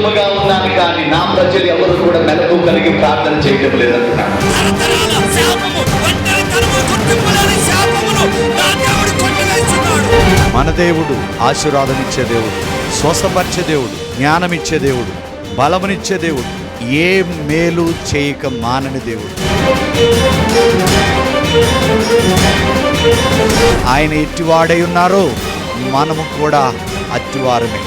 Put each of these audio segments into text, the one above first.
దూరముగా ఉన్నాను కానీ నా ప్రజలు ఎవరు కూడా మెలకు కలిగి ప్రార్థన చేయడం లేదంటున్నాడు. మన దేవుడు ఆశీర్వాదమిచ్చే దేవుడు, స్వస్థపరిచే దేవుడు, జ్ఞానమిచ్చే దేవుడు, బలమునిచ్చే దేవుడు, ఏ మేలు చేయక మానని దేవుడు. ఆయన ఎట్టివాడై ఉన్నారో మనము కూడా అట్టివారమే.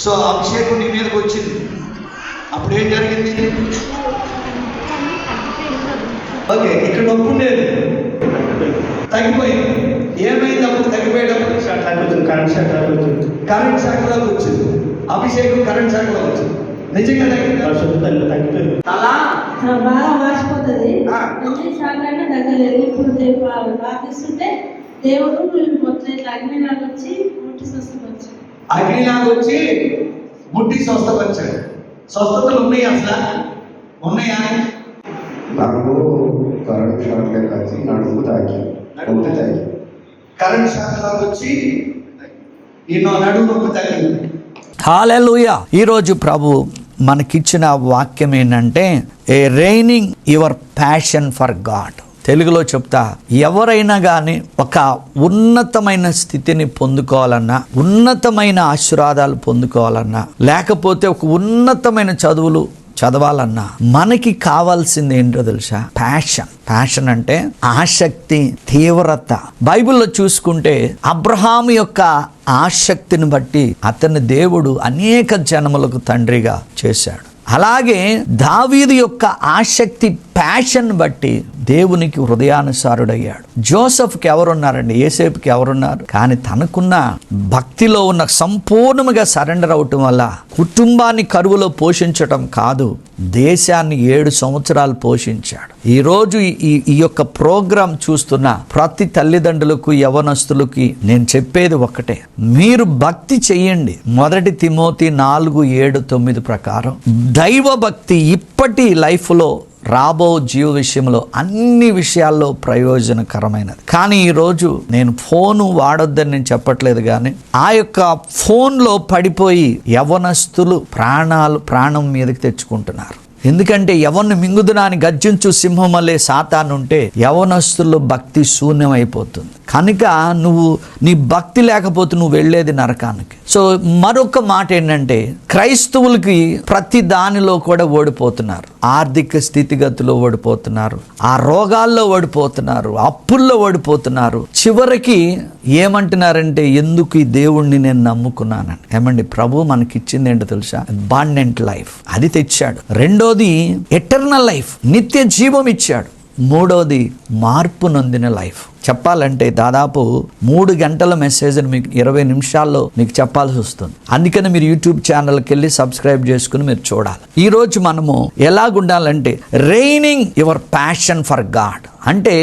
సో అభిషేకం నీ మీదకి వచ్చింది, అప్పుడు ఏం జరిగింది? ఓకే, ఇక్కడ నొప్పి ఉండేది, తగ్గిపోయింది. ఏమైంది అప్పుడు తగ్గిపోయేటప్పుడు? కరెంట్ శాఖలోకి వచ్చింది. అభిషేకం కరెంట్ శాఖలోకి వచ్చింది. నిజంగా తగ్గిపోయింది. అలా బాగా మార్చిపోతుంది. ఎన్నిసార్లు తగ్గలేదు. ఇప్పుడు ప్రార్థిస్తుంటే దేవుడు మొత్తం ఇట్లా అగ్నిలాగా వచ్చి ముట్టి స్వస్థపరిచాడు. అగ్నిలాగా వచ్చి ముట్టి స్వస్థపరిచాడు. స్వస్థతలు ఉన్నాయి, అసలు ఉన్నాయా? నాకు కరెంట్ షాక్ వచ్చి నడుము తాకి కరెంట్ షాక్లాగా వచ్చి నిన్ను నడుము నొప్పి తగ్గింది. హల్లెలూయా. ఈరోజు ప్రభు మనకిచ్చిన వాక్యం ఏంటంటే, a raining your passion for God. తెలుగులో చెప్తా, ఎవరైనా కానీ ఒక ఉన్నతమైన స్థితిని పొందుకోవాలన్నా, ఉన్నతమైన ఆశీర్వాదాలు పొందుకోవాలన్నా, లేకపోతే ఒక ఉన్నతమైన చదువులు చదవాలన్నా మనకి కావాల్సింది ఏంటో తెలుసా? ప్యాషన్ అంటే ఆసక్తి, తీవ్రత. బైబిల్లో చూసుకుంటే అబ్రహాము యొక్క ఆసక్తిని బట్టి అతని దేవుడు అనేక జనములకు తండ్రిగా చేశాడు. అలాగే దావీదు యొక్క ఆసక్తి, ప్యాషన్ బట్టి దేవునికి హృదయానుసారుడయ్యాడు. జోసెఫ్కి ఎవరున్నారండి? యేసేపుకి ఎవరున్నారు? కానీ తనకున్న భక్తిలో ఉన్న సంపూర్ణంగా సరెండర్ అవటం వల్ల కుటుంబాన్ని కరువులో పోషించటం కాదు, దేశాన్ని 7 సంవత్సరాలు పోషించాడు. ఈరోజు ఈ యొక్క ప్రోగ్రాం చూస్తున్న ప్రతి తల్లిదండ్రులకు, యవనస్తులకి నేను చెప్పేది ఒకటే, మీరు భక్తి చెయ్యండి. 1 తిమోతి 4:7-9 ప్రకారం దైవ భక్తి ఇప్పటి లైఫ్లో, రాబో జీవ విషయంలో, అన్ని విషయాల్లో ప్రయోజనకరమైనది. కానీ ఈరోజు నేను ఫోను వాడొద్దని నేను చెప్పట్లేదు, కానీ ఆ యొక్క ఫోన్లో పడిపోయి యవనస్తులు ప్రాణం మీదకి తెచ్చుకుంటున్నారు. ఎందుకంటే ఎవరిని మింగుదునాని గర్జించు సింహం వల్లే సాతాను ఉంటే యవనస్తుల్లో భక్తి శూన్యమైపోతుంది. కనుక నీ భక్తి లేకపోతే నువ్వు వెళ్ళేది నరకానికి. సో మరొక మాట ఏంటంటే, క్రైస్తవులకి ప్రతి దానిలో కూడా ఓడిపోతున్నారు. ఆర్థిక స్థితిగతిలో ఓడిపోతున్నారు, ఆ రోగాల్లో ఓడిపోతున్నారు, అప్పుల్లో ఓడిపోతున్నారు. చివరికి ఏమంటున్నారంటే, ఎందుకు ఈ దేవుణ్ణి నేను నమ్ముకున్నానని. ఏమండి, ప్రభు మనకిచ్చింది ఏంటో తెలుసా? అబాండెంట్ లైఫ్, అది తెచ్చాడు. రెండోది ఎటర్నల్ లైఫ్, నిత్య జీవం ఇచ్చాడు. మూడోది మార్పు నొందిన లైఫ్. చెప్పాలంటే దాదాపు 3 గంటల మెసేజ్ని మీకు 20 నిమిషాల్లో మీకు చెప్పాల్సి వస్తుంది. అందుకని మీరు యూట్యూబ్ ఛానల్కి వెళ్ళి సబ్స్క్రైబ్ చేసుకుని మీరు చూడాలి. ఈరోజు మనము ఎలాగుండాలంటే, raining your passion for God అంటే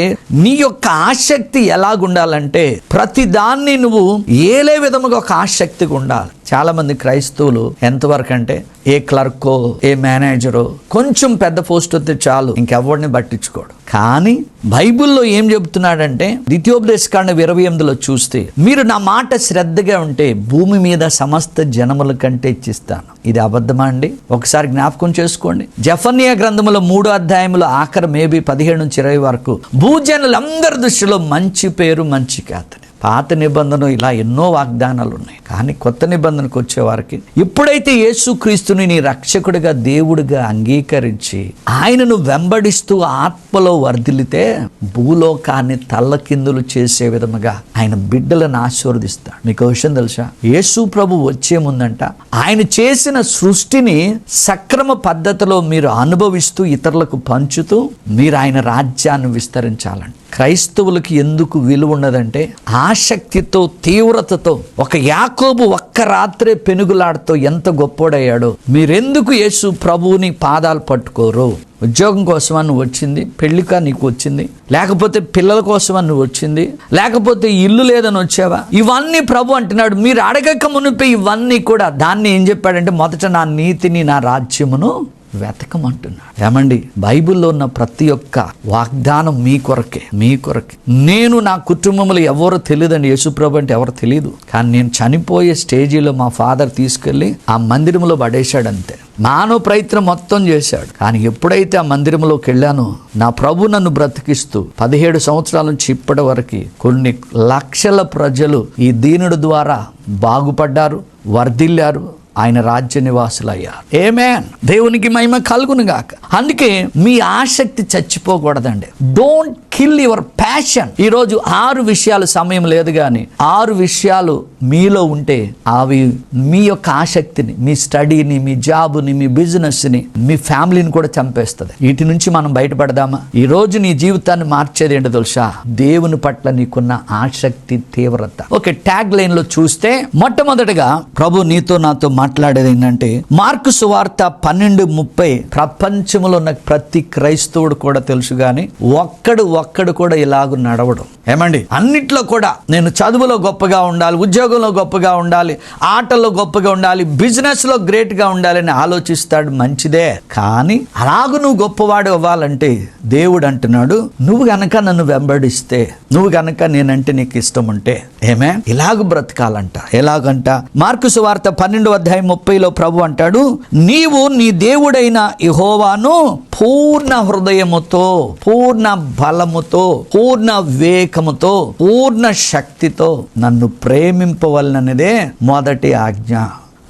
నీ యొక్క ఆసక్తి ఎలాగుండాలంటే, ప్రతి దాన్ని నువ్వు ఏలే విధముగా ఒక ఆసక్తిగా ఉండాలి. చాలా మంది క్రైస్తవులు ఎంతవరకు అంటే, ఏ క్లర్కో, ఏ మేనేజరో, కొంచెం పెద్ద పోస్ట్ వస్తే చాలు, ఇంకెవరిని పట్టించుకోడు. కానీ బైబిల్లో ఏం చెబుతున్నాడంటే, ద్వితీయోపదేశకాండ 28లో చూస్తే, మీరు నా మాట శ్రద్ధగా ఉంటే భూమి మీద సమస్త జనముల కంటే ఇచ్చిస్తాను. ఇది అబద్ధమా అండి? ఒకసారి జ్ఞాపకం చేసుకోండి. జెఫన్యా గ్రంథంలో 3వ అధ్యాయంలో ఆఖరి మేబీ 17 నుంచి 20 వరకు, భూజనులందరి దృష్టిలో మంచి పేరు, మంచి ఖ్యాతిని పాత నిబంధన ఇలా ఎన్నో వాగ్దానాలు ఉన్నాయి. కానీ కొత్త నిబంధనకు వచ్చే వారికి ఎప్పుడైతే యేసుక్రీస్తుని నీ రక్షకుడిగా దేవుడిగా అంగీకరించి ఆయనను వెంబడిస్తూ ఆత్మలో వర్ధిల్లితే భూలోకాన్ని తల్లకిందులు చేసే విధముగా ఆయన బిడ్డలను ఆశీర్వదిస్తాడు. మీకు విషయం తెలుసా, యేసు ప్రభు వచ్చే ముందంట ఆయన చేసిన సృష్టిని సక్రమ పద్ధతిలో మీరు అనుభవిస్తూ ఇతరులకు పంచుతూ మీరు ఆయన రాజ్యాన్ని విస్తరించాలండి. క్రైస్తవులకి ఎందుకు విలువ ఉన్నదంటే ఆసక్తితో తీవ్రతతో ఒక యాకోబు ఒక్క రాత్రే పెనుగులాడుతూ ఎంత గొప్పోడయ్యాడో మీరెందుకు యేసు ప్రభువుని పాదాలు పట్టుకోరు? ఉద్యోగం కోసమని నువ్వు వచ్చింది, పెళ్లికా నీకు వచ్చింది, లేకపోతే పిల్లల కోసమని నువ్వు వచ్చింది, లేకపోతే ఇల్లు లేదని వచ్చావా? ఇవన్నీ ప్రభు అంటున్నాడు. మీరు అడగక మునిపే ఇవన్నీ కూడా దాన్ని ఏం చెప్పాడంటే మొదట నా నీతిని నా రాజ్యమును వెతకమంటున్నాడు. ఏమండి, బైబిల్లో ఉన్న ప్రతి ఒక్క వాగ్దానం మీ కొరకే, మీ కొరకే. నేను నా కుటుంబంలో ఎవరో తెలియదండి, యేసుప్రభు అంటే ఎవరు తెలియదు. కానీ నేను చనిపోయే స్టేజీలో మా ఫాదర్ తీసుకెళ్ళి ఆ మందిరంలో పడేశాడు అంతే. మానవ ప్రయత్నం మొత్తం చేశాడు. కానీ ఎప్పుడైతే ఆ మందిరంలోకి వెళ్ళానో నా ప్రభు నన్ను బ్రతికిస్తూ 17 సంవత్సరాల నుంచి ఇప్పటి వరకు కొన్ని లక్షల ప్రజలు ఈ దీనుడి ద్వారా బాగుపడ్డారు, వర్ధిల్లారు, ఆయన రాజ్య నివాసులయ్యారు. ఆమేన్. దేవునికి మహిమ కలుగును గాక. అందుకే మీ ఆసక్తి చచ్చిపోకూడదండి. Don't kill your passion. ఈరోజు 6 విషయాలు, సమయం లేదు కానీ 6 విషయాలు మీలో ఉంటే అవి మీ యొక్క ఆసక్తిని, మీ స్టడీని, మీ జాబుని, మీ బిజినెస్ని, మీ ఫ్యామిలీని కూడా చంపేస్తుంది. వీటి నుంచి మనం బయటపడదామా? ఈ రోజు నీ జీవితాన్ని మార్చేది ఏంటో తెలుసా? దేవుని పట్ల నీకున్న ఆసక్తి, తీవ్రత. ఓకే, ట్యాగ్ లైన్ లో చూస్తే మొట్టమొదటిగా ప్రభు నీతో నాతో మాట్లాడేది ఏంటంటే మార్కు సువార్త 12:30. ప్రపంచంలో ఉన్న ప్రతి క్రైస్తవుడు కూడా తెలుసు కానీ ఒక్కడు కూడా ఇలాగ నడవడం. ఏమండి, అన్నిట్లో కూడా నేను చదువులో గొప్పగా ఉండాలి, ఉద్యోగంలో గొప్పగా ఉండాలి, ఆటల్లో గొప్పగా ఉండాలి, బిజినెస్ లో గ్రేట్ గా ఉండాలని ఆలోచిస్తాడు. మంచిదే, కానీ అలాగూ నువ్వు గొప్పవాడు అవ్వాలంటే దేవుడు అంటున్నాడు, నువ్వు గనక నన్ను వెంబడిస్తే, నువ్వు గనక నేనంటే నీకు ఇష్టం ఉంటే ఇలాగ బ్రతకాలంట. ఎలాగంట? మార్కు సువార్త 12:30 ప్రభు అంటాడు, నీవు నీ దేవుడైన యెహోవాను పూర్ణ హృదయముతో, పూర్ణ బలముతో, పూర్ణ వివేకముతో, పూర్ణ శక్తితో నన్ను ప్రేమింపవలననేదే మొదటి ఆజ్ఞ.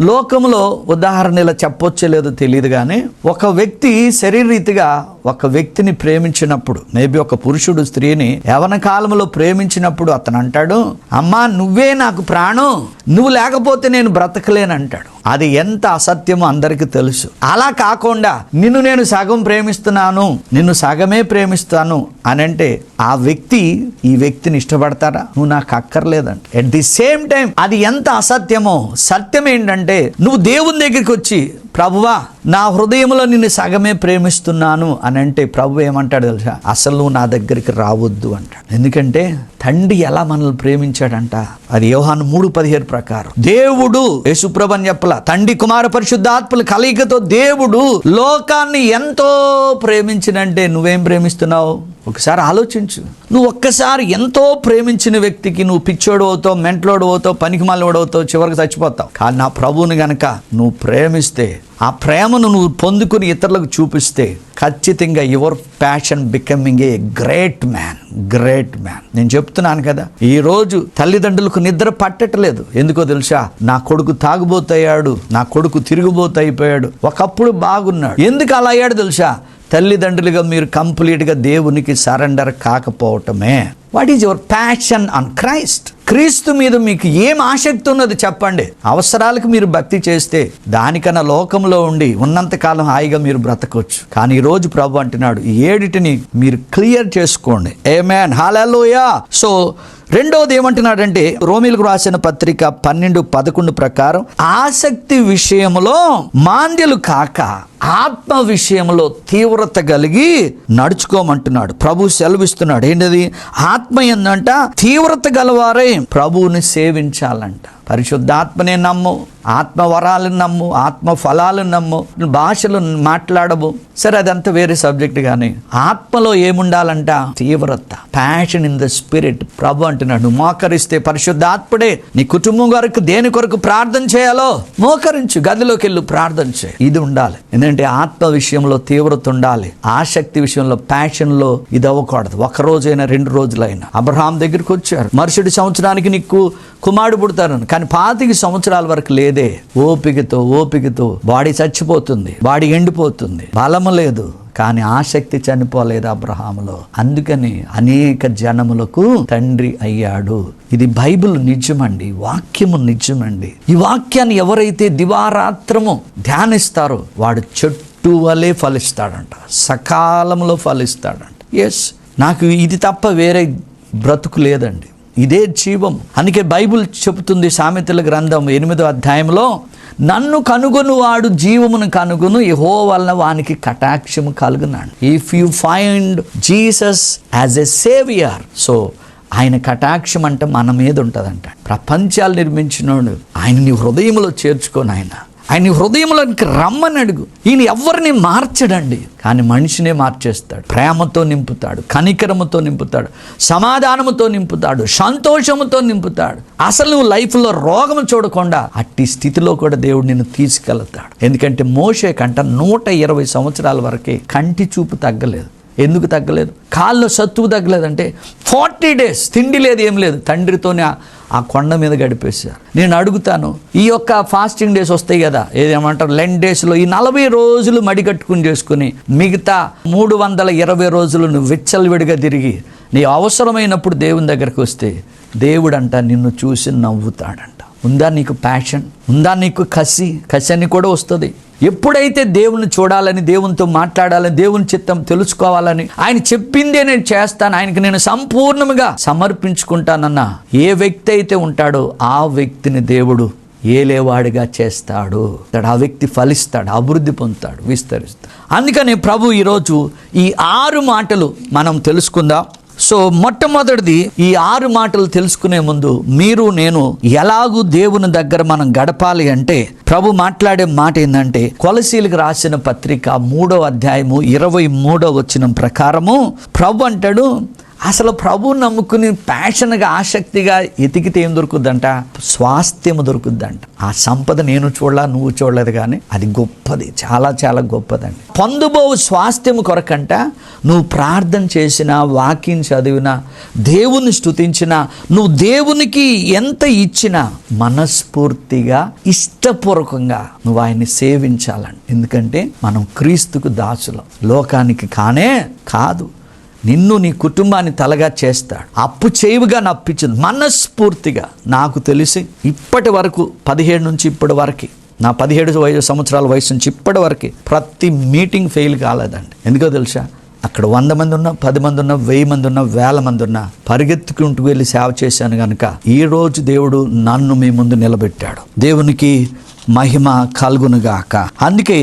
లోకంలో ఉదాహరణ ఇలా చెప్పొచ్చో లేదో తెలియదు కానీ ఒక వ్యక్తి శరీరరీతిగా ఒక వ్యక్తిని ప్రేమించినప్పుడు, మేబీ ఒక పురుషుడు స్త్రీని యవన కాలంలో ప్రేమించినప్పుడు అతను అంటాడు, అమ్మా నువ్వే నాకు ప్రాణం, నువ్వు లేకపోతే నేను బ్రతకలేను అంటాడు. అది ఎంత అసత్యమో అందరికీ తెలుసు. అలా కాకుండా నిన్ను నేను సగం ప్రేమిస్తున్నాను, నిన్ను సగమే ప్రేమిస్తాను అని అంటే ఆ వ్యక్తి ఈ వ్యక్తిని ఇష్టపడతారా? నువ్వు నాకు అక్కర్లేదంట. ఎట్ ది సేమ్ టైం అది ఎంత అసత్యమో, సత్యం ఏంటంటే నువ్వు దేవుని దగ్గరికి వచ్చి, ప్రభువా నా హృదయంలో నిన్ను సగమే ప్రేమిస్తున్నాను అని అంటే ప్రభు ఏమంటాడు తెలుసా? అసలు నువ్వు నా దగ్గరికి రావద్దు అంటాడు. ఎందుకంటే తండ్రి ఎలా మనల్ని ప్రేమించాడంట, అది యోహాను 3:17 ప్రకారం. దేవుడు, యేసుప్రభు అని చెప్పలా, తండ్రి కుమార పరిశుద్ధాత్మల కలయికతో దేవుడు లోకాన్ని ఎంతో ప్రేమించినంటే నువ్వేం ప్రేమిస్తున్నావు? ఒకసారి ఆలోచించు. నువ్వు ఒక్కసారి ఎంతో ప్రేమించిన వ్యక్తికి నువ్వు పిచ్చోడు అవుతావు, మెంటలోడు అవుతావు, పనికిమాలినోడు అవుతావు, చివరికి చచ్చిపోతావు. కానీ నా ప్రభువుని గనక నువ్వు ప్రేమిస్తే, ఆ ప్రేమను నువ్వు పొందుకుని ఇతరులకు చూపిస్తే ఖచ్చితంగా your passion becoming a great man, great man. నేను చెప్తున్నాను కదా, ఈ రోజు తల్లిదండ్రులకు నిద్ర పట్టట్లేదు. ఎందుకో తెలుసా? నా కొడుకు తాగుబోతయ్యాడు, నా కొడుకు తిరుగుబోతయిపోయాడు, ఒకప్పుడు బాగున్నాడు. ఎందుకు అలా అయ్యాడు తెలుసా? తల్లిదండ్రులుగా మీరు కంప్లీట్గా దేవునికి సరెండర్ కాకపోవటమే. What is your passion on Christ? క్రీస్తు మీద మీకు ఏం ఆసక్తి ఉన్నది చెప్పండి. అవసరాలకు మీరు భక్తి చేస్తే దానికన్నా లోకంలో ఉండి ఉన్నంతకాలం హాయిగా మీరు బ్రతకొచ్చు. కానీ ఈ రోజు ప్రభు అంటున్నాడు, ఈ 7 మీరు క్లియర్ చేసుకోండి. ఆమేన్, హల్లెలూయా. సో రెండవది ఏమంటున్నాడంటే రోమీలకు రాసిన పత్రిక 12:11 ప్రకారం ఆసక్తి విషయంలో మాంద్యులు కాక ఆత్మ విషయంలో తీవ్రత కలిగి నడుచుకోమంటున్నాడు. ప్రభు సెలవిస్తున్నాడు. ఏంటది? ఆత్మ ఏందంట? తీవ్రత గలవారే ప్రభువుని సేవించాలంట. పరిశుద్ధాత్మనే నమ్ము, ఆత్మ వరాలను నమ్ము, ఆత్మ ఫలాలను నమ్ము, భాషలు మాట్లాడము. సరే, అదంతా వేరే సబ్జెక్ట్. కానీ ఆత్మలో ఏముండాలంట? తీవ్రత, ప్యాషన్ ఇన్ ద స్పిరిట్. ప్రభు అంటున్నాడు, మోకరిస్తే పరిశుద్ధాత్ముడే నీ కుటుంబం వరకు దేని కొరకు ప్రార్థన చేయాలో మోకరించు, గదిలోకి వెళ్ళు, ప్రార్థన చేయి. ఇది ఉండాలి. ఎందుకంటే ఆత్మ విషయంలో తీవ్రత ఉండాలి. ఆసక్తి విషయంలో, ప్యాషన్లో ఇది అవ్వకూడదు. ఒక రోజైనా 2 రోజులైనా. అబ్రహాం దగ్గరికి వచ్చారు, మరుసటి సంవత్సరానికి నీకు కుమారుడు పుడతారని. కానీ 25 సంవత్సరాల వరకు లేదే. ఓపికతో బాడీ చచ్చిపోతుంది, బాడీ ఎండిపోతుంది, బలము లేదు. కానీ ఆసక్తి చనిపోలేదు అబ్రహాములో. అందుకని అనేక జనములకు తండ్రి అయ్యాడు. ఇది బైబిల్ నిజమండి, వాక్యము నిజమండి. ఈ వాక్యాన్ని ఎవరైతే దివారాత్రము ధ్యానిస్తారో వాడు చెట్టు వలె ఫలిస్తాడంట, సకాలంలో ఫలిస్తాడంట. ఎస్, నాకు ఇది తప్ప వేరే బ్రతుకు లేదండి, ఇదే జీవం. అందుకే బైబిల్ చెబుతుంది, సామెతల గ్రంథం 8వ అధ్యాయంలో, నన్ను కనుగొను వాడు జీవమును కనుగొను, యెహోవా వలన వానికి కటాక్షము కలుగునాడు. If you find Jesus as a saviour, so ఆయన కటాక్షం అంటే మన మీద ఉంటుందంట. ప్రపంచాలు నిర్మించినోడు ఆయన నీ హృదయంలో చేర్చుకొని, ఆయన హృదయంలోకి రమ్మని అడుగు. ఈయన ఎవరిని మార్చడండి, కానీ మనిషినే మార్చేస్తాడు. ప్రేమతో నింపుతాడు, కనికరముతో నింపుతాడు, సమాధానముతో నింపుతాడు, సంతోషముతో నింపుతాడు. అసలు నువ్వు లైఫ్లో రోగం చూడకుండా అట్టి స్థితిలో కూడా దేవుడు నిన్ను తీసుకెళ్తాడు. ఎందుకంటే మోషే కంట 120 సంవత్సరాల వరకే కంటి చూపు తగ్గలేదు. ఎందుకు తగ్గలేదు? కాళ్ళు సత్తువు తగ్గలేదంటే 40 days తిండి లేదు, ఏం లేదు. తండ్రితోనే ఆ కొండ మీద గడిపేశారు. నేను అడుగుతాను, ఈ యొక్క ఫాస్టింగ్ డేస్ వస్తాయి కదా, ఏదేమంటారు లెంట్ డేస్లో, ఈ 40 రోజులు మడికట్టుకుని చేసుకుని మిగతా 320 రోజులు నువ్వు విచ్చలవిడిగా తిరిగి నీ అవసరమైనప్పుడు దేవుని దగ్గరికి వస్తే దేవుడు అంట నిన్ను చూసి నవ్వుతాడంట. ఉందా నీకు ప్యాషన్? ఉందా నీకు కసి అని కూడా వస్తుంది. ఎప్పుడైతే దేవుని చూడాలని, దేవునితో మాట్లాడాలని, దేవుని చిత్తం తెలుసుకోవాలని, ఆయన చెప్పిందే నేను చేస్తాను, ఆయనకి నేను సంపూర్ణంగా సమర్పించుకుంటానన్న ఏ వ్యక్తి అయితే ఉంటాడో ఆ వ్యక్తిని దేవుడు ఏలేవాడిగా చేస్తాడు. ఆ వ్యక్తి ఫలిస్తాడు, అభివృద్ధి పొందుతాడు, విస్తరిస్తాడు. అందుకని ప్రభు ఈరోజు ఈ 6 మాటలు మనం తెలుసుకుందాం. సో మొట్టమొదటిది, ఈ 6 మాటలు తెలుసుకునే ముందు మీరు నేను ఎలాగూ దేవుని దగ్గర మనం గడపాలి అంటే ప్రభు మాట్లాడే మాట ఏంటంటే, కొలసీలకు రాసిన పత్రిక 3వ అధ్యాయము 23వ వచనం ప్రకారము ప్రభు అంటాడు, అసలు ప్రభు నమ్ముకుని ప్యాషన్గా, ఆసక్తిగా ఎతికితే ఏం దొరుకుద్దంట? స్వాస్థ్యము దొరుకుద్దంట. ఆ సంపద నేను చూడలా, నువ్వు చూడలేదు, కానీ అది గొప్పది, చాలా చాలా గొప్పదండి. పొందుబోవు స్వాస్థ్యము కొరకంట నువ్వు ప్రార్థన చేసినా, వాక్యం చదివినా, దేవుని స్తుతించినా, నువ్వు దేవునికి ఎంత ఇచ్చినా మనస్ఫూర్తిగా, ఇష్టపూర్వకంగా నువ్వు ఆయన్ని సేవించాలండి. ఎందుకంటే మనం క్రీస్తుకు దాసులం, లోకానికి కానే కాదు. నిన్ను నీ కుటుంబాన్ని తలగా చేస్తాడు. అప్పు చేయువుగా నప్పించింది మనస్ఫూర్తిగా. నాకు తెలిసి ఇప్పటి వరకు 17 నుంచి ఇప్పటి వరకు, నా 17 సంవత్సరాల వయసు నుంచి ఇప్పటి వరకు ప్రతి మీటింగ్ ఫెయిల్ కాలేదండి. ఎందుకో తెలుసా? అక్కడ 100 మంది ఉన్నా, 10 మంది ఉన్నా, 1000 మంది ఉన్నా, 1000 మంది ఉన్నా పరిగెత్తుకుంటూ వెళ్ళి సేవ చేశాను కనుక ఈరోజు దేవుడు నన్ను మీ ముందు నిలబెట్టాడు. దేవునికి మహిమ కలుగునుగాక. అందుకే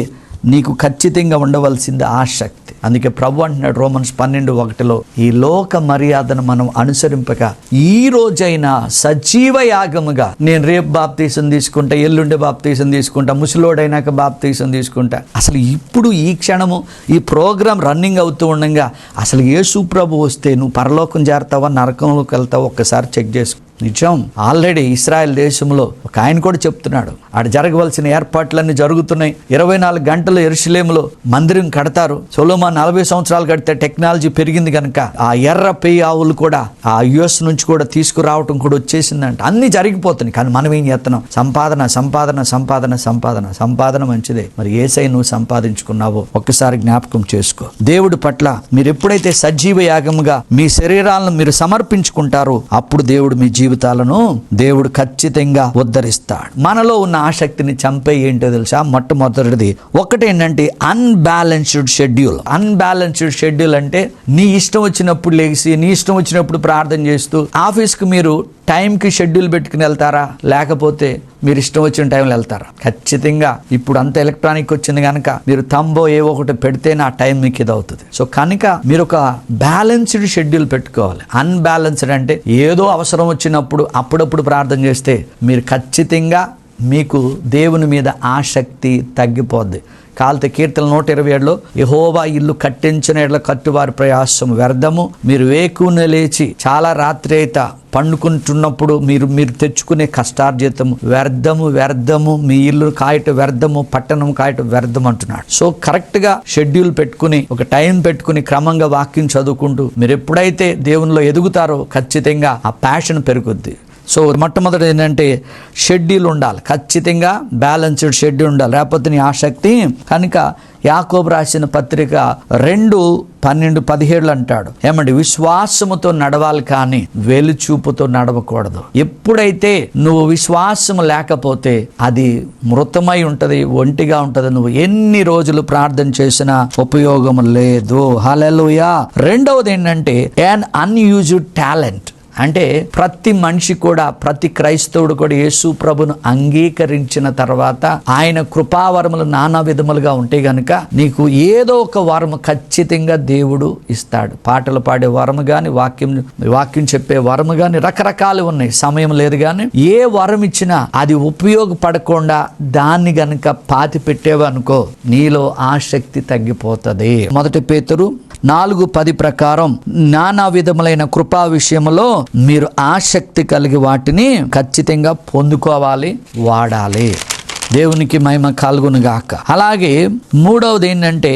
నీకు ఖచ్చితంగా ఉండవలసింది ఆసక్తి. అందుకే ప్రభు అంటున్నాడు రోమన్స్ 12:1, ఈ లోక మర్యాదను మనం అనుసరింపక ఈ రోజైనా సజీవ యాగముగా, నేను రేపు బాప్తీసం తీసుకుంటా, ఎల్లుండి బాప్తీసం తీసుకుంటా, ముసలోడైనాక బాప్తీసం తీసుకుంటా, అసలు ఇప్పుడు ఈ క్షణము ఈ ప్రోగ్రాం రన్నింగ్ అవుతూ ఉండగా అసలు యేసు ప్రభు వస్తే నువ్వు పరలోకం చేరతావా, నరకంలోకి వెళ్తావా ఒక్కసారి చెక్ చేసుకో. నిజం, ఆల్రెడీ ఇశ్రాయేల్ దేశంలో ఒక ఆయన కూడా చెప్తున్నాడు, ఆడ జరగవలసిన ఏర్పాట్లన్నీ జరుగుతున్నాయి. 24 గంటలు యెరూషలేములో మందిరం కడతారు. సొలొమోను 40 సంవత్సరాలు కడితే టెక్నాలజీ పెరిగింది కనుక ఆ ఎర్ర పెయ్యి ఆవులు కూడా ఆ US నుంచి కూడా తీసుకురావటం కూడా వచ్చేసిందంట. అన్ని జరిగిపోతున్నాయి. కానీ మనం ఏం చేస్తున్నాం? సంపాదన సంపాదన సంపాదన సంపాదన సంపాదన మంచిదే, మరి యేసై నువ్వు సంపాదించుకున్నావో ఒక్కసారి జ్ఞాపకం చేసుకో. దేవుడి పట్ల మీరు ఎప్పుడైతే సజీవ యాగముగా మీ శరీరాలను మీరు సమర్పించుకుంటారో అప్పుడు దేవుడు మీ జీవితాలను దేవుడు ఖచ్చితంగా ఉద్ధరిస్తాడు. మనలో ఉన్న ఆసక్తిని చంపే ఏంటో తెలుసా? మొట్టమొదటిది ఒకటేంటంటే అన్బ్యాలెన్స్డ్ షెడ్యూల్. అన్బ్యాలెన్స్డ్ షెడ్యూల్ అంటే నీ ఇష్టం వచ్చినప్పుడు లేచి, నీ ఇష్టం వచ్చినప్పుడు ప్రార్థన చేస్తూ, ఆఫీస్కి మీరు టైంకి షెడ్యూల్ పెట్టుకుని వెళ్తారా? లేకపోతే మీరు ఇష్టం వచ్చిన టైంలో వెళ్తారు. ఖచ్చితంగా ఇప్పుడు అంత ఎలక్ట్రానిక్ వచ్చింది కనుక మీరు తంబో ఏ ఒకటి పెడితేనే ఆ టైం మీకు ఇది అవుతుంది. సో కనుక మీరు ఒక బ్యాలెన్స్డ్ షెడ్యూల్ పెట్టుకోవాలి. అన్బ్యాలెన్స్డ్ అంటే ఏదో అవసరం వచ్చినప్పుడు అప్పుడప్పుడు ప్రార్థన చేస్తే మీరు ఖచ్చితంగా మీకు దేవుని మీద ఆసక్తి తగ్గిపోద్ది. కాలితే కీర్తన 127లో యెహోవా ఇల్లు కట్టించిన ఎడల కట్టువారి ప్రయాసం వ్యర్థము, మీరు వేకునే లేచి చాలా రాత్రి అయితే పండుకుంటున్నప్పుడు మీరు తెచ్చుకునే కష్టార్జితము వ్యర్థము, మీ ఇల్లు కాయట వ్యర్థము, పట్టణం కాయట వ్యర్థం అంటున్నాడు. సో కరెక్ట్గా షెడ్యూల్ పెట్టుకుని ఒక టైం పెట్టుకుని క్రమంగా వాక్యం చదువుకుంటూ మీరు ఎప్పుడైతే దేవునిలో ఎదుగుతారో ఖచ్చితంగా ఆ ప్యాషన్ పెరుగుద్ది. సో మొట్టమొదటి ఏంటంటే షెడ్యూల్ ఉండాలి, ఖచ్చితంగా బ్యాలెన్స్డ్ షెడ్యూల్ ఉండాలి, లేకపోతే నీ ఆసక్తి. కనుక యాకోబు రాసిన పత్రిక 2:12-17 అంటాడు, ఏమండి, విశ్వాసముతో నడవాలి కానీ వెలుచూపుతో నడవకూడదు. ఎప్పుడైతే నువ్వు విశ్వాసము లేకపోతే అది మృతమై ఉంటది, ఒంటిగా ఉంటది, నువ్వు ఎన్ని రోజులు ప్రార్థన చేసినా ఉపయోగం లేదు. హల్లెలూయా. రెండవది ఏంటంటే an unused talent. అంటే ప్రతి మనిషి కూడా, ప్రతి క్రైస్తవుడు కూడా యేసు ప్రభును అంగీకరించిన తర్వాత ఆయన కృపావరములు నానా విధములుగా ఉంటే గనుక నీకు ఏదో ఒక వరము ఖచ్చితంగా దేవుడు ఇస్తాడు. పాటలు పాడే వరము కానీ, వాక్యం చెప్పే వరము కానీ, రకరకాలు ఉన్నాయి, సమయం లేదు. కానీ ఏ వరం ఇచ్చినా అది ఉపయోగపడకుండా దాన్ని గనుక పాతి పెట్టేవనుకో అనుకో, నీలో ఆసక్తి తగ్గిపోతుంది. 1 పేతురు 4:10 ప్రకారం నానా విధములైన కృపా విషయంలో మీరు ఆసక్తి కలిగి వాటిని ఖచ్చితంగా పొందుకోవాలి, వాడాలి. దేవునికి మహిమ కలుగును గాక. అలాగే మూడవది ఏంటంటే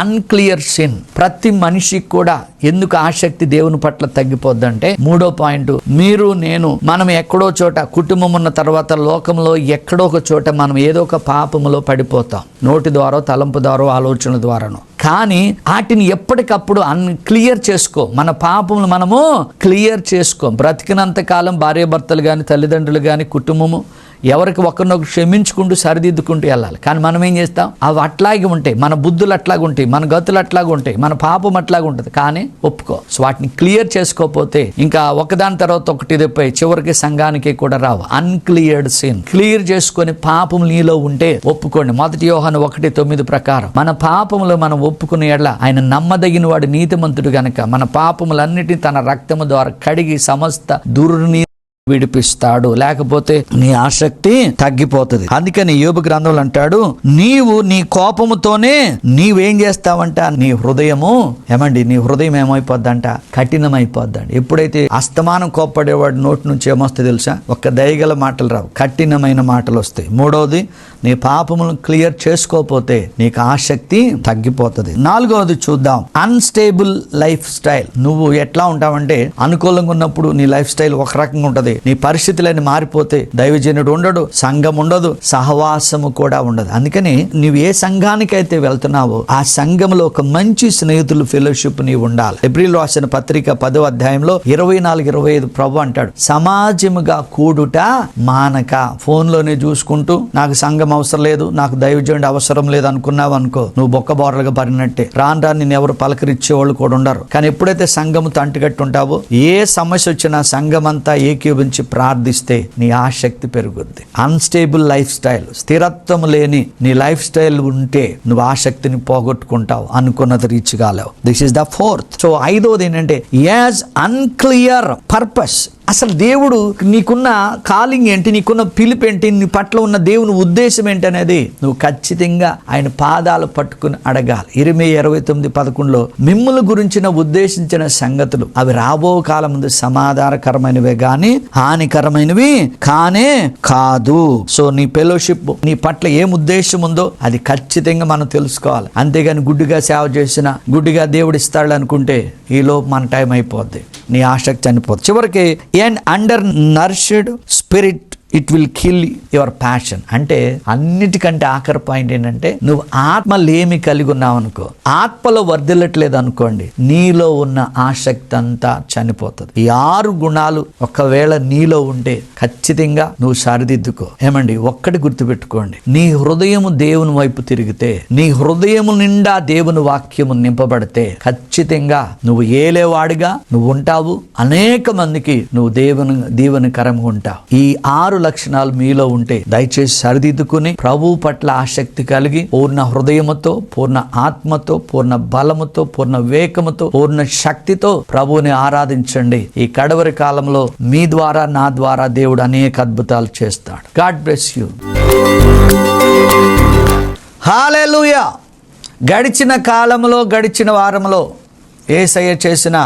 అన్క్లియర్ సిన్. ప్రతి మనిషికి కూడా ఎందుకు ఆసక్తి దేవుని పట్ల తగ్గిపోద్దంటే, మూడో పాయింట్, మీరు నేను మనం ఎక్కడో చోట, కుటుంబం ఉన్న తర్వాత లోకంలో ఎక్కడో ఒక చోట మనం ఏదో ఒక పాపములో పడిపోతాం, నోటి ద్వారా, తలంపు ద్వారా, ఆలోచనల ద్వారాను. కానీ వాటిని ఎప్పటికప్పుడు క్లియర్ చేసుకో. మన పాపములు మనము క్లియర్ చేసుకో. బ్రతికినంత కాలం భార్యాభర్తలు కానీ, తల్లిదండ్రులు కానీ, కుటుంబము ఎవరికి ఒకరినొకరు క్షమించుకుంటూ సరిదిద్దుకుంటూ వెళ్ళాలి. కానీ మనం ఏం చేస్తాం, అవి అట్లాగే ఉంటాయి, మన బుద్ధులు అట్లాగే ఉంటాయి, మన గతులు అట్లాగే ఉంటాయి, మన పాపం అట్లాగే ఉంటుంది. కానీ ఒప్పుకో. సో వాటిని క్లియర్ చేసుకోకపోతే ఇంకా ఒకదాని తర్వాత ఒకటి తెప్పై చివరికి సంఘానికి కూడా రావు. అన్క్లియర్డ్ సిన్ క్లియర్ చేసుకొని పాపం నీలో ఉంటే ఒప్పుకోండి. 1 యోహాను 1:9 ప్రకారం మన పాపములు మనం ఒప్పుకునే ఎడల ఆయన నమ్మదగిన వాడు, నీతిమంతుడు గనక మన పాపములన్నిటిని తన రక్తము ద్వారా కడిగి సమస్త దుర్నీతి విడిపిస్తాడు. లేకపోతే నీ ఆసక్తి తగ్గిపోతుంది. అందుకని యోబు గ్రంథంలో అంటాడు, నీవు నీ కోపముతోనే నీవేం చేస్తావంట, నీ హృదయం ఏమైపోద్దంట, కఠినమైపోద్దంట. ఎప్పుడైతే అస్తమానం కోప్పడేవాడు నోటి నుంచి ఏమొస్తే తెలుసా, ఒక్క దయగల మాటలు రావు, కఠినమైన మాటలు వస్తాయి. మూడవది, నీ పాపములను క్లియర్ చేసుకోకపోతే నీకు ఆసక్తి తగ్గిపోతుంది. నాలుగవది చూద్దాం, అన్స్టేబుల్ లైఫ్ స్టైల్. నువ్వు ఎట్లా ఉంటావంటే, అనుకూలంగా ఉన్నప్పుడు నీ లైఫ్ స్టైల్ ఒక రకంగా ఉంటుంది, నీ పరిస్థితులన్నీ మారిపోతే దైవజనుడు ఉండడు, సంఘం ఉండదు, సహవాసము కూడా ఉండదు. అందుకని నువ్వు ఏ సంఘానికైతే వెళ్తున్నావో ఆ సంఘంలో ఒక మంచి స్నేహితులు, ఫెలోషిప్ నీవు ఉండాలి. ఏప్రిల్ రాసిన పత్రిక 10వ అధ్యాయంలో 24-25 ప్రభు అంటాడు, సమాజముగా కూడుట మానక. ఫోన్లోనే చూసుకుంటూ నాకు సంఘం అవసరం లేదు, నాకు దైవజనుడు అవసరం లేదు అనుకున్నావు అనుకో, నువ్వు బొక్కబోరలుగా పడినట్టే. రాను నిన్ను ఎవరు పలకరించేవాళ్ళు కూడా ఉండరు. కానీ ఎప్పుడైతే సంఘముతో అంటుకట్టు ఉంటావో, ఏ సమస్య వచ్చినా సంఘం అంతా ఏకీభవించి ప్రార్థిస్తే నీ ఆసక్తి పెరుగుద్ది. అన్స్టేబుల్ లైఫ్ స్టైల్, స్థిరత్వం లేని నీ లైఫ్ స్టైల్ ఉంటే నువ్వు ఆసక్తిని పోగొట్టుకుంటావు, అనుకున్నది రీచ్ కాలేవు. This is the fourth. So ఐదవది ఏంటంటే యాజ్ అన్క్లియర్ పర్పస్. అసలు దేవుడు నీకున్న కాలింగ్ ఏంటి, నీకున్న పిలుపు ఏంటి, నీ పట్ల ఉన్న దేవుని ఉద్దేశం ఏంటి అనేది నువ్వు ఖచ్చితంగా ఆయన పాదాలు పట్టుకుని అడగాలి. ఇర్మియా 29:11 మిమ్ముల గురించిన ఉద్దేశించిన సంగతులు అవి రాబో కాలం ముందు సమాధానకరమైనవే గాని హానికరమైనవి కానే కాదు. సో నీ ఫెలోషిప్, నీ పట్ల ఏం ఉద్దేశం ఉందో అది ఖచ్చితంగా మనం తెలుసుకోవాలి. అంతేగాని గుడ్డిగా సేవ చేసిన, గుడ్డిగా దేవుడు ఇస్తాడు అనుకుంటే ఈలో మన టైం అయిపోద్ది, నీ ఆసక్తి చనిపోద్ది. చివరికి under nourished spirit it will kill your passion. అంటే అన్నిటికంటే ఆఖరి పాయింట్ ఏంటంటే, నువ్వు ఆత్మలేమి కలిగి ఉన్నావు అనుకో, ఆత్మలో వర్ధిల్లట్లేదు అనుకోండి, నీలో ఉన్న ఆసక్తి అంతా చనిపోతుంది. ఈ 6 గుణాలు ఒకవేళ నీలో ఉంటే ఖచ్చితంగా నువ్వు సరిదిద్దుకో. ఏమండి, ఒక్కటి గుర్తుపెట్టుకోండి, నీ హృదయము దేవుని వైపు తిరిగితే, నీ హృదయము నిండా దేవుని వాక్యము నింపబడితే ఖచ్చితంగా నువ్వు ఏలేవాడిగా నువ్వు ఉంటావు. అనేక మందికి నువ్వు దీవెనకరంగా ఉంటావు. ఈ 6 లక్షణాలు మీలో ఉంటే దయచేసి సరిదిద్దుకుని ప్రభువు పట్ల ఆసక్తి కలిగి పూర్ణ హృదయముతో, పూర్ణ ఆత్మతో, పూర్ణ బలముతో, పూర్ణ వివేకముతో, పూర్ణ శక్తితో ప్రభువుని ఆరాధించండి. ఈ కడవరి కాలంలో మీ ద్వారా, నా ద్వారా దేవుడు అనేక అద్భుతాలు చేస్తాడు. God bless you. హల్లెలూయా. గడిచిన కాలంలో, గడిచిన వారంలో యేసయ్య చేసిన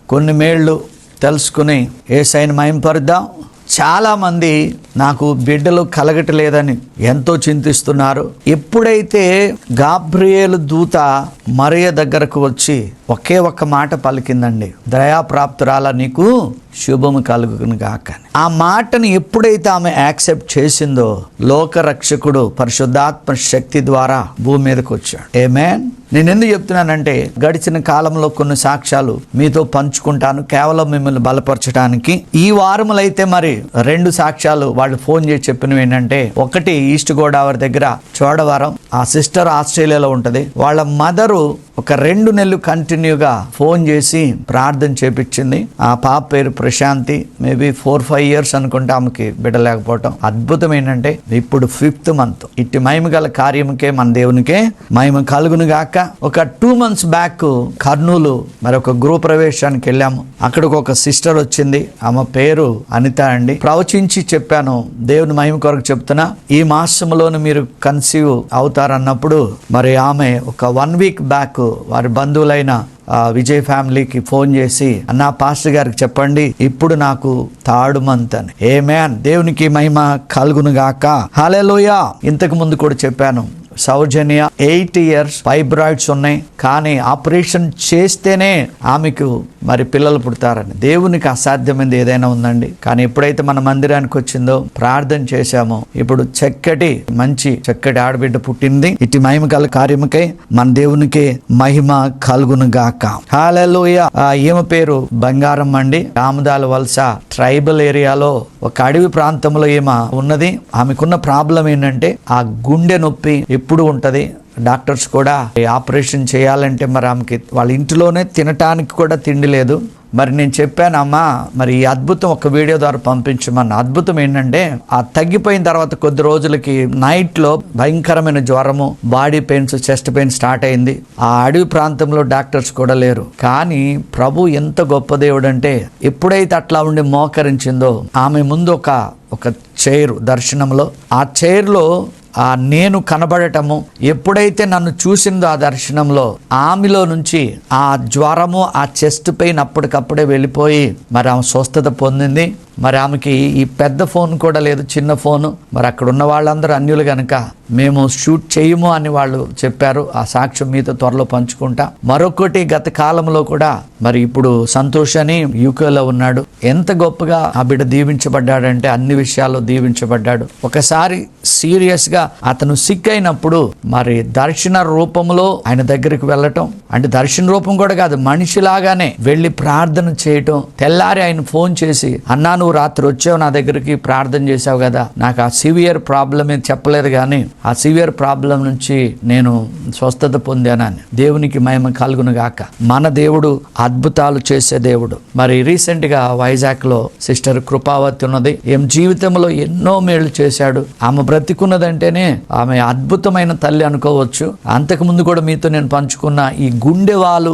కొన్ని మేళ్ళు తెలుసుకుని యేసయ్యను మహిమపరుద్దాం. చాలామంది నాకు బిడ్డలు కలగట్లేదని ఎంతో చింతిస్తున్నారు. ఎప్పుడైతే గాబ్రియేలు దూత మరియ దగ్గరకు వచ్చి ఒకే ఒక్క మాట పలికిందండి, దయాప్రాప్తురాల నీకు శుభము కలుగును గాక. ఆ మాటను ఎప్పుడైతే ఆమె యాక్సెప్ట్ చేసిందో, లోకరక్షకుడు పరిశుద్ధాత్మ శక్తి ద్వారా భూమి మీదకి వచ్చాడు. ఆమేన్. నేను ఎందుకు చెప్తున్నానంటే, గడిచిన కాలంలో కొన్ని సాక్ష్యాలు మీతో పంచుకుంటాను, కేవలం మిమ్మల్ని బలపరచడానికి. ఈ వారములు అయితే మరి 2 సాక్ష్యాలు వాళ్ళు ఫోన్ చేసి చెప్పినవి ఏంటంటే, ఒకటి ఈస్ట్ గోదావరి దగ్గర చోడవరం, ఆ సిస్టర్ ఆస్ట్రేలియాలో ఉంటది. వాళ్ళ మదరు ఒక 2 నెలలు కంటిన్యూగా ఫోన్ చేసి ప్రార్థన చేపించింది. ఆ పాప పేరు ప్రశాంతి. మేబీ 4-5 ఇయర్స్ అనుకుంటా ఆమెకి బిడ్డ లేకపోవటం. అద్భుతం ఏంటంటే, ఇప్పుడు 5th మంత్. ఇట్టి మహిమ గల కార్యముకే మన దేవునికే మహిమ కలుగును గాక. ఒక 2 months బ్యాక్ కర్నూలు మరి ఒక గృహ ప్రవేశానికి వెళ్ళాము. అక్కడికి ఒక సిస్టర్ వచ్చింది. ఆమె పేరు అనిత అండి. ప్రవచించి చెప్పాను, దేవుని మహిమ కొరకు చెప్తున్నా, ఈ మాసంలోనే మీరు కన్సీవ్ అవుతారన్నప్పుడు మరి ఆమె ఒక 1 week బ్యాక్ వారి బంధువులైన విజయ్ ఫ్యామిలీకి ఫోన్ చేసి, అన్నా పాస్టర్ గారికి చెప్పండి, ఇప్పుడు నాకు 3rd month అని. ఆమేన్. దేవునికి మహిమ కలుగును గాక. హల్లెలూయా. ఇంతకు ముందు కూడా చెప్పాను, సౌజన్య 8 years ఫైబ్రాయిడ్స్ ఉన్నాయి, కానీ ఆపరేషన్ చేస్తేనే ఆమెకు మరి పిల్లలు పుడతారని. దేవునికి అసాధ్యమైనది ఏదైనా ఉందండి. కానీ ఎప్పుడైతే మన మందిరానికి వచ్చిందో, ప్రార్థన చేశామో, ఇప్పుడు చక్కటి ఆడబిడ్డ పుట్టింది. ఇటు మహిమ గల కార్యముకై మన దేవునికి మహిమ కలుగును గాక. హల్లెలూయా. ఈమె పేరు బంగారం అండి. రామదాల వలస ట్రైబల్ ఏరియాలో ఒక అడవి ప్రాంతంలో ఈమె ఉన్నది. ఆమెకున్న ప్రాబ్లం ఏంటంటే, ఆ గుండె నొప్పి ఎప్పుడు ఉంటది. డాక్టర్స్ కూడా ఆపరేషన్ చేయాలంటే మరి ఆమెకి వాళ్ళ ఇంటిలోనే తినటానికి కూడా తిండి లేదు. మరి నేను చెప్పాను, అమ్మా మరి ఈ అద్భుతం ఒక వీడియో ద్వారా పంపించమన్న. అద్భుతం ఏంటంటే, ఆ తగ్గిపోయిన తర్వాత కొద్ది రోజులకి నైట్లో భయంకరమైన జ్వరము, body pains, chest pain start అయింది. ఆ అడవి ప్రాంతంలో డాక్టర్స్ కూడా లేరు. కానీ ప్రభు ఎంత గొప్ప దేవుడు అంటే, ఎప్పుడైతే అట్లా ఉండి మోకరించిందో, ఆమె ముందు ఒక చైర్ దర్శనంలో, ఆ చైర్లో నేను కనబడటము, ఎప్పుడైతే నన్ను చూసిందో ఆ దర్శనంలో, ఆమెలో నుంచి ఆ జ్వరము, ఆ చెస్ట్ పెయిన్ అప్పటికప్పుడే వెళ్ళిపోయి మరి ఆమె స్వస్థత పొందింది. మరి ఆమెకి ఈ పెద్ద ఫోన్ కూడా లేదు, చిన్న ఫోను. మరి అక్కడ ఉన్న వాళ్ళందరూ అన్యులు కనుక మేము షూట్ చేయము అని వాళ్ళు చెప్పారు. ఆ సాక్ష్యం మీతో త్వరలో పంచుకుంటా. మరొకటి, గత కాలంలో కూడా మరి ఇప్పుడు సంతోష్ అని యూకేలో ఉన్నాడు. ఎంత గొప్పగా ఆ బిడ్డ దీవించబడ్డాడంటే, అన్ని విషయాల్లో దీవించబడ్డాడు. ఒకసారి సీరియస్ గా అతను సిక్ అయినప్పుడు మరి దర్శన రూపంలో ఆయన దగ్గరికి వెళ్ళటం, అంటే దర్శన రూపం కూడా కాదు, మనిషిలాగానే వెళ్ళి ప్రార్థన చేయటం. తెల్లారి ఆయన ఫోన్ చేసి, అన్నా నువ్వు రాత్రి వచ్చావు నా దగ్గరికి, ప్రార్థన చేసావు కదా, నాకు ఆ సివియర్ ప్రాబ్లం ఏం చెప్పలేదు, కానీ ఆ సివియర్ ప్రాబ్లం నుంచి నేను స్వస్థత పొందానని. దేవునికి మహిమ కలుగును గాక. మన దేవుడు అద్భుతాలు చేసే దేవుడు. మరి రీసెంట్ గా వైజాగ్ లో సిస్టర్ కృపావతి ఉన్నది. జీవితంలో ఎన్నో మేళ్లు చేశాడు. ఆమె బ్రతికున్నదంటేనే ఆమె అద్భుతమైన తల్లి అనుకోవచ్చు. అంతకు ముందు కూడా మీతో నేను పంచుకున్న ఈ గుండె వాళ్ళు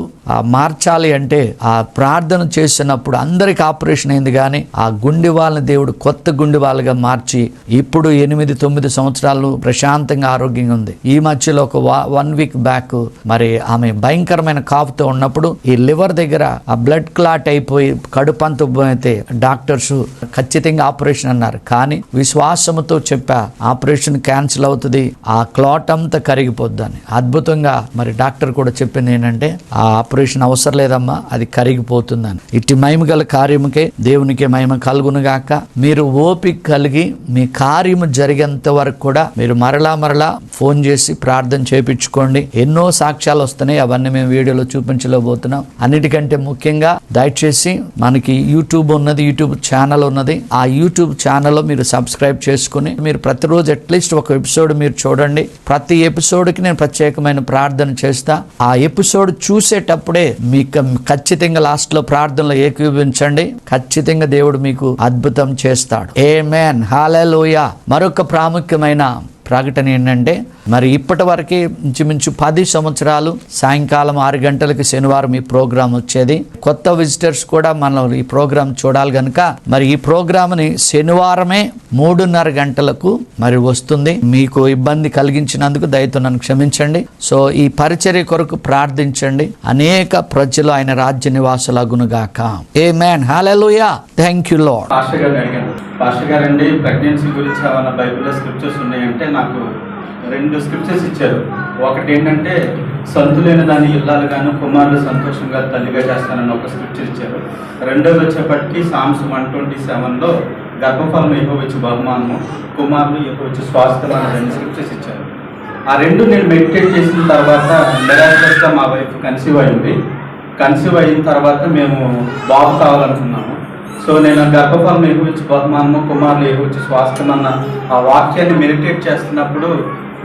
మార్చాలి అంటే, ఆ ప్రార్థన చేసినప్పుడు అందరికి ఆపరేషన్ అయింది, కానీ ఆ గుండె వాళ్ళని దేవుడు కొత్త గుండె వాళ్ళగా మార్చి ఇప్పుడు 8-9 సంవత్సరాలు ప్రశాంతంగా ఆరోగ్యంగా ఉంది. ఈ మధ్యలో ఒక 1 week బ్యాక్ మరి ఆమె భయంకరమైన కాపుతో ఉన్నప్పుడు ఈ లివర్ దగ్గర ఆ బ్లడ్ క్లాట్ అయిపోయి కడుపంత అయితే డాక్టర్స్ ఖచ్చితంగా ఆపరేషన్ అన్నారు. కానీ విశ్వాసముతో చెప్పా, ఆపరేషన్ క్యాన్సిల్ అవుతుంది, ఆ క్లాట్ అంతా కరిగిపోద్దని. అద్భుతంగా మరి డాక్టర్ కూడా చెప్పింది ఏంటంటే ఆ ఆపరేషన్ అవసరం లేదమ్మా, అది కరిగిపోతుందని. ఇట్టి మహిమ గల కార్యముకే దేవునికి మహిమ కలుగునుగాక. మీరు ఓపిక కలిగి మీ కార్యము జరిగేంత వరకు కూడా మీరు మరలా ఫోన్ చేసి ప్రార్థన చేయించుకోండి. ఎన్నో సాక్ష్యాలు వస్తున్నాయి, అవన్నీ మేము వీడియోలో చూపించలేకపోతున్నాం. అన్నిటికంటే ముఖ్యంగా దయచేసి మనకి యూట్యూబ్ ఉన్నది, యూట్యూబ్ ఛానల్ ఉన్నది. ఆ యూట్యూబ్ ఛానల్లో మీరు సబ్స్క్రైబ్ చేసుకుని మీరు ప్రతిరోజు అట్లీస్ట్ ఒక ఎపిసోడ్ మీరు చూడండి. ప్రతి ఎపిసోడ్కి నేను ప్రత్యేకమైన ప్రార్థన చేస్తా. ఆ ఎపిసోడ్ చూసేటప్పుడే మీకు ఖచ్చితంగా లాస్ట్లో ప్రార్థనలో ఏకీభవించండి. ఖచ్చితంగా దేవుడు మీకు అద్భుతం చేస్తాడు. ఆమేన్, హల్లెలూయా. మరొక ప్రాముఖ్యమైన ప్రకటన ఏంటంటే మరి ఇప్పటి వరకే ఇంచుమించు 10 సంవత్సరాలు సాయంకాలం 6 గంటలకి శనివారం ఈ ప్రోగ్రాం వచ్చేది. కొత్త విజిటర్స్ కూడా మనం ఈ ప్రోగ్రాం చూడాలి కనుక మరి ఈ ప్రోగ్రాంని శనివారమే 3:30 గంటలకు మరి వస్తుంది. మీకు ఇబ్బంది కలిగించినందుకు దయతో నన్ను క్షమించండి. సో ఈ పరిచర్య కొరకు ప్రార్థించండి. అనేక ప్రజలు ఆయన రాజ్య నివాసులగునుగాక. ఆమేన్, హల్లెలూయా. Thank you Lord. పాస్టర్ గారు అడిగాను, పాస్టర్ గారండి ప్రెగ్నెన్సీ గురించి ఏమైనా బైబిల్లో స్క్రిప్చర్స్ ఉన్నాయంటే నాకు 2 స్క్రిప్చర్స్ ఇచ్చారు. ఒకటి ఏంటంటే సంతులైన దాన్ని ఇల్లాలుగాను కుమారులు సంతోషంగా తల్లిగా చేస్తానని ఒక స్క్రిప్చర్ ఇచ్చారు. రెండోది వచ్చేప్పటికి సామ్స్ 127లో గర్భఫలం యెహోవా ఇచ్చు బహుమానము, కుమారులు యెహోవా ఇచ్చు స్వాస్థ్యం అనే 2 స్క్రిప్చర్స్ ఇచ్చారు. ఆ 2 నేను మెడిటేట్ చేసిన తర్వాత మిరాకిల్స్గా మా వైఫ్ కన్సీవ్ అయింది. కన్సీవ్ అయిన తర్వాత మేము బాబు కావాలనుకున్నాము. సో నేను గర్భఫలం యెహోవా ఇచ్చు బహుమానము, కుమారులు యెహోవా ఇచ్చు స్వాస్థ్యం అన్న ఆ వాక్యాన్ని మెడిటేట్ చేస్తున్నప్పుడు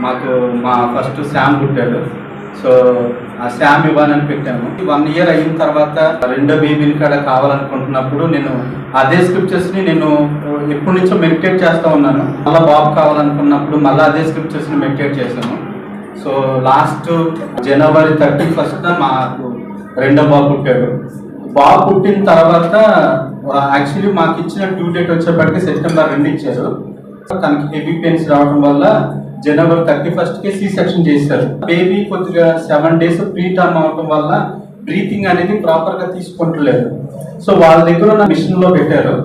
మాకు మా ఫస్ట్ శామ్ పుట్టాడు. సో ఆ శామ్ ఇవ్వాలని పెట్టాము. 1 ఇయర్ అయిన తర్వాత 2వ బేబీని కూడా కావాలనుకుంటున్నప్పుడు నేను అదే స్క్రిప్చర్స్ని నేను ఎప్పటి నుంచో మెడిటేట్ చేస్తూ ఉన్నాను. మళ్ళీ బాబు కావాలనుకున్నప్పుడు మళ్ళీ అదే స్క్రిప్చర్స్ని మెడిటేట్ చేశాను. సో లాస్ట్ జనవరి 31st మాకు 2వ బాబు పుట్టాడు. బాబు పుట్టిన తర్వాత యాక్చువల్లీ మాకు ఇచ్చిన డ్యూ డేట్ వచ్చేప్పటికి సెప్టెంబర్ 2 ఇచ్చారు. తనకి హెవీ పెయిన్స్ రావడం వల్ల జనవరి 31st సి సెక్షన్ చేశారు. బేబీ కొద్దిగా 7 days ప్రీ టర్మ్ అవడం వల్ల బ్రీతింగ్ అనేది ప్రాపర్గా తీసుకుంటలేదు. సో వాళ్ళ దగ్గర ఉన్న మిషన్లో పెట్టారు.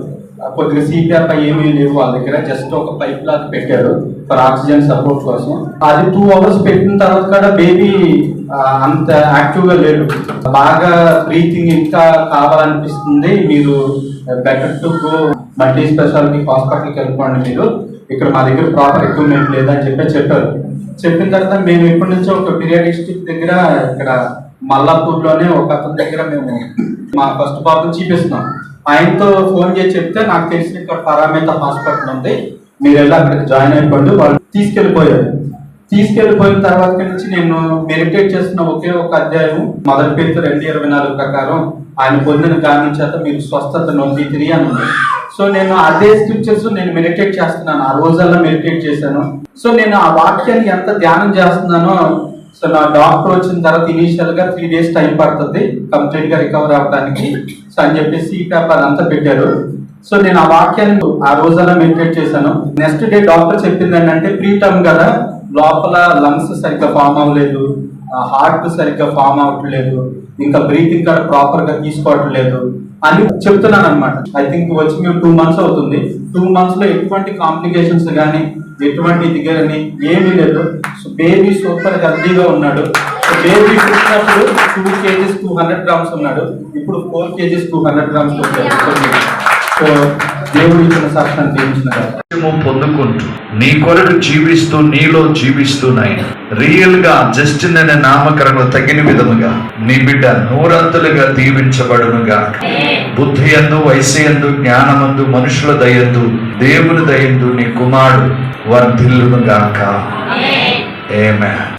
కొద్దిగా సిపిఆర్ ఏమీ లేవు వాళ్ళ దగ్గర, జస్ట్ ఒక పైప్ లాగా పెట్టారు ఫర్ ఆక్సిజన్ సపోర్ట్ కోసం. అది 2 hours పెట్టిన తర్వాత కూడా బేబీ అంత యాక్టివ్గా లేడు. బాగా బ్రీతింగ్ ఇంకా కావాలనిపిస్తుంది, మీరు better to go multi speciality హాస్పిటల్కి వెళ్ళిపోండి, మీరు ఇక్కడ మా దగ్గర ప్రాపర్ ఎక్విప్మెంట్ లేదని చెప్పారు. చెప్పిన తర్వాత మేము ఇప్పటి నుంచో ఒక పీరియాడిస్టిక్ దగ్గర ఇక్కడ మల్లాపూర్లోనే ఒక అతని దగ్గర మేము మా ఫస్ట్ బాబుని చూపిస్తున్నాం. ఆయనతో ఫోన్ చేసి చెప్తే నాకు తెలిసిన ఇక్కడ పరామేత హాస్పిటల్ ఉంది, మీరు వెళ్ళి అక్కడికి జాయిన్ అయిపోండి. వాళ్ళు తీసుకెళ్ళిపోయిన తర్వాత నుంచి నేను మెడిటేట్ చేస్తున్న ఒకే ఒక అధ్యాయం మొదటి పేతురు 2:24 ప్రకారం ఆయన పొందిన గాని చేత మీరు స్వస్థత నొందితిరి అని ఉంది. సో నేను అదే స్క్రిప్చర్స్ నేను మెడిటేట్ చేస్తున్నాను. ఆ రోజల్లా మెడిటేట్ చేశాను. సో నేను ఆ వాక్యాన్ని ఎంత ధ్యానం చేస్తున్నానో, సో నా డాక్టర్ వచ్చిన తర్వాత ఇనీషియల్ గా 3 days టైం పడుతుంది కంప్లీట్ గా రికవర్ అవ్వడానికి. సో అని చెప్పేసి ఈ పేపర్ అంతా పెట్టారు. సో నేను ఆ వాక్యాన్ని ఆ రోజల్లా మెడిటేట్ చేశాను. నెక్స్ట్ డే డాక్టర్ చెప్పింది ఏంటంటే ప్రీ టర్మ్ కదా, లోపల లంగ్స్ సరిగ్గా ఫామ్ అవ్వలేదు, హార్ట్ సరిగ్గా ఫామ్ అవ్వట్లేదు, ఇంకా బ్రీతింగ్ కూడా ప్రాపర్ గా తీసుకోవట్లేదు అని చెప్తున్నాను అనమాట. ఐ థింక్ వచ్చి మేము 2 months అవుతుంది. 2 months లో ఎటువంటి కాంప్లికేషన్స్ కానీ ఎటువంటి ఇది కానీ ఏమీ లేదు. సో బేబీ సూపర్ హెల్తీగా ఉన్నాడు. సో బేబీ పుట్టినప్పుడు 2 kgs 200 grams ఉన్నాడు, ఇప్పుడు 4 kgs 200 grams వచ్చాడు. సో దేవుడు ఇచ్చిన సాక్ష్యాన్ని దీవించిన పొందుకుంటూ నీ కొరకు జీవిస్తూ నీలో జీవిస్తున్నాయి. రియల్ గా జస్టిన్ అనే నామకరణకు తగిన విధముగా నీ బిడ్డ 100 దీవించబడునుగా. బుద్ధి యందు, వయస్సు జ్ఞానమందు, మనుషుల దయందు, దేవుని దయందు నీ కుమారుడు వర్ధిల్లునుగాక.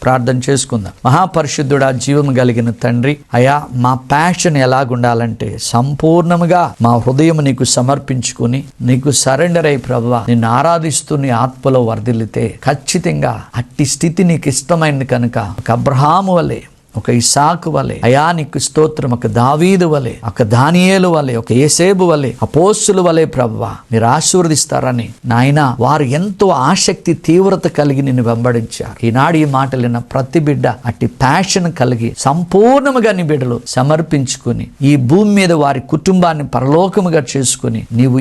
ప్రార్థన చేసుకుందాం. మహాపరిశుద్ధుడా, జీవం కలిగిన తండ్రి, అయా మా ప్యాషన్ ఎలాగుండాలంటే సంపూర్ణముగా మా హృదయం నీకు సమర్పించుకుని నీకు సరెండర్ అయి ప్రభువా నిన్ను ఆరాధిస్తూ నీ ఆత్మలో వర్ధిల్లితే ఖచ్చితంగా అట్టి స్థితి నీకు ఇష్టమైంది కనుక ఒక అబ్రహాము వలె ఒక ఇసాకు వలె, అయా నీకు స్తోత్రం, ఒక దావీదు వలె, ఒక దానియేలు వలె, ఒక యేసేబు వలె, అపోస్తుల వలె ప్రభువా మీరు ఆశీర్వదిస్తారని నాయన వారు ఎంతో ఆసక్తి తీవ్రత కలిగి నిన్ను వెంబడించారు. ఈనాడు ఈ మాటలు విన్న ప్రతి బిడ్డ అట్టి ప్యాషన్ కలిగి సంపూర్ణముగా నీ బిడ్డలు సమర్పించుకుని ఈ భూమి మీద వారి కుటుంబాన్ని పరలోకముగా చేసుకుని నీవు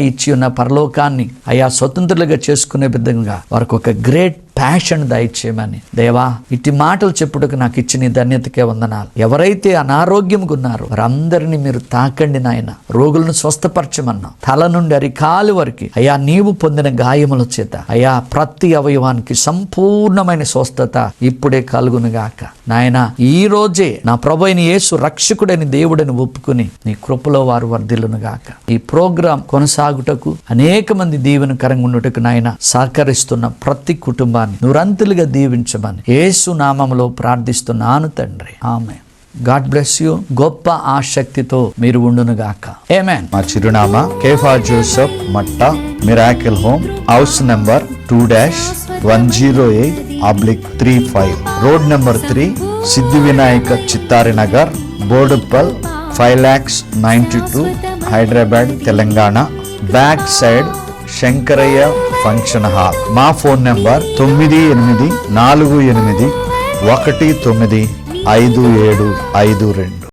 ఇచ్చి ఉన్న పరలోకాన్ని అయా స్వతంత్రులుగా చేసుకునే విధంగా వారికి ఒక గ్రేట్ ప్యాషన్ దయచేయమని దేవా ఇట్టి మాటలు చెప్పుటకు నాకు ఇచ్చిన ధన్యతకే వందనాలు. ఎవరైతే అనారోగ్యంగా ఉన్నారో వారందరినీ మీరు తాకండి నాయన, రోగులను స్వస్థపరచమన్నా తల నుండి అరికాలు వరకు అయా నీవు పొందిన గాయముల చేత అయా ప్రతి అవయవానికి సంపూర్ణమైన స్వస్థత ఇప్పుడే కలుగునుగాక నాయన. ఈ రోజే నా ప్రభు అయిన యేసు రక్షకుడని దేవుడని ఒప్పుకుని నీ కృపలో వారు వర్ధిల్లునుగాక. ఈ ప్రోగ్రాం కొనసాగుటకు అనేక మంది దీవెనకరంగా ఉండుటకు నాయన సహకరిస్తున్న ప్రతి కుటుంబాన్ని నూరంతులుగా దీవించమని యేసు నామములో ప్రార్థిస్తున్నాను తండ్రి, ఆమేన్. God bless you. గొప్ప ఆసక్తితో మీరు ఉండునుగాక. ఆమేన్. మా చిరునామా Kepha Joseph Matta, miracle home, house number 2-108/35, road number 3, Siddhi Vinayaka Chittari Nagar, Boduppal, 5,92,000, Hyderabad, Telangana. Back side Shankaraiah function hall. మా ఫోన్ నెంబర్ 9848195752.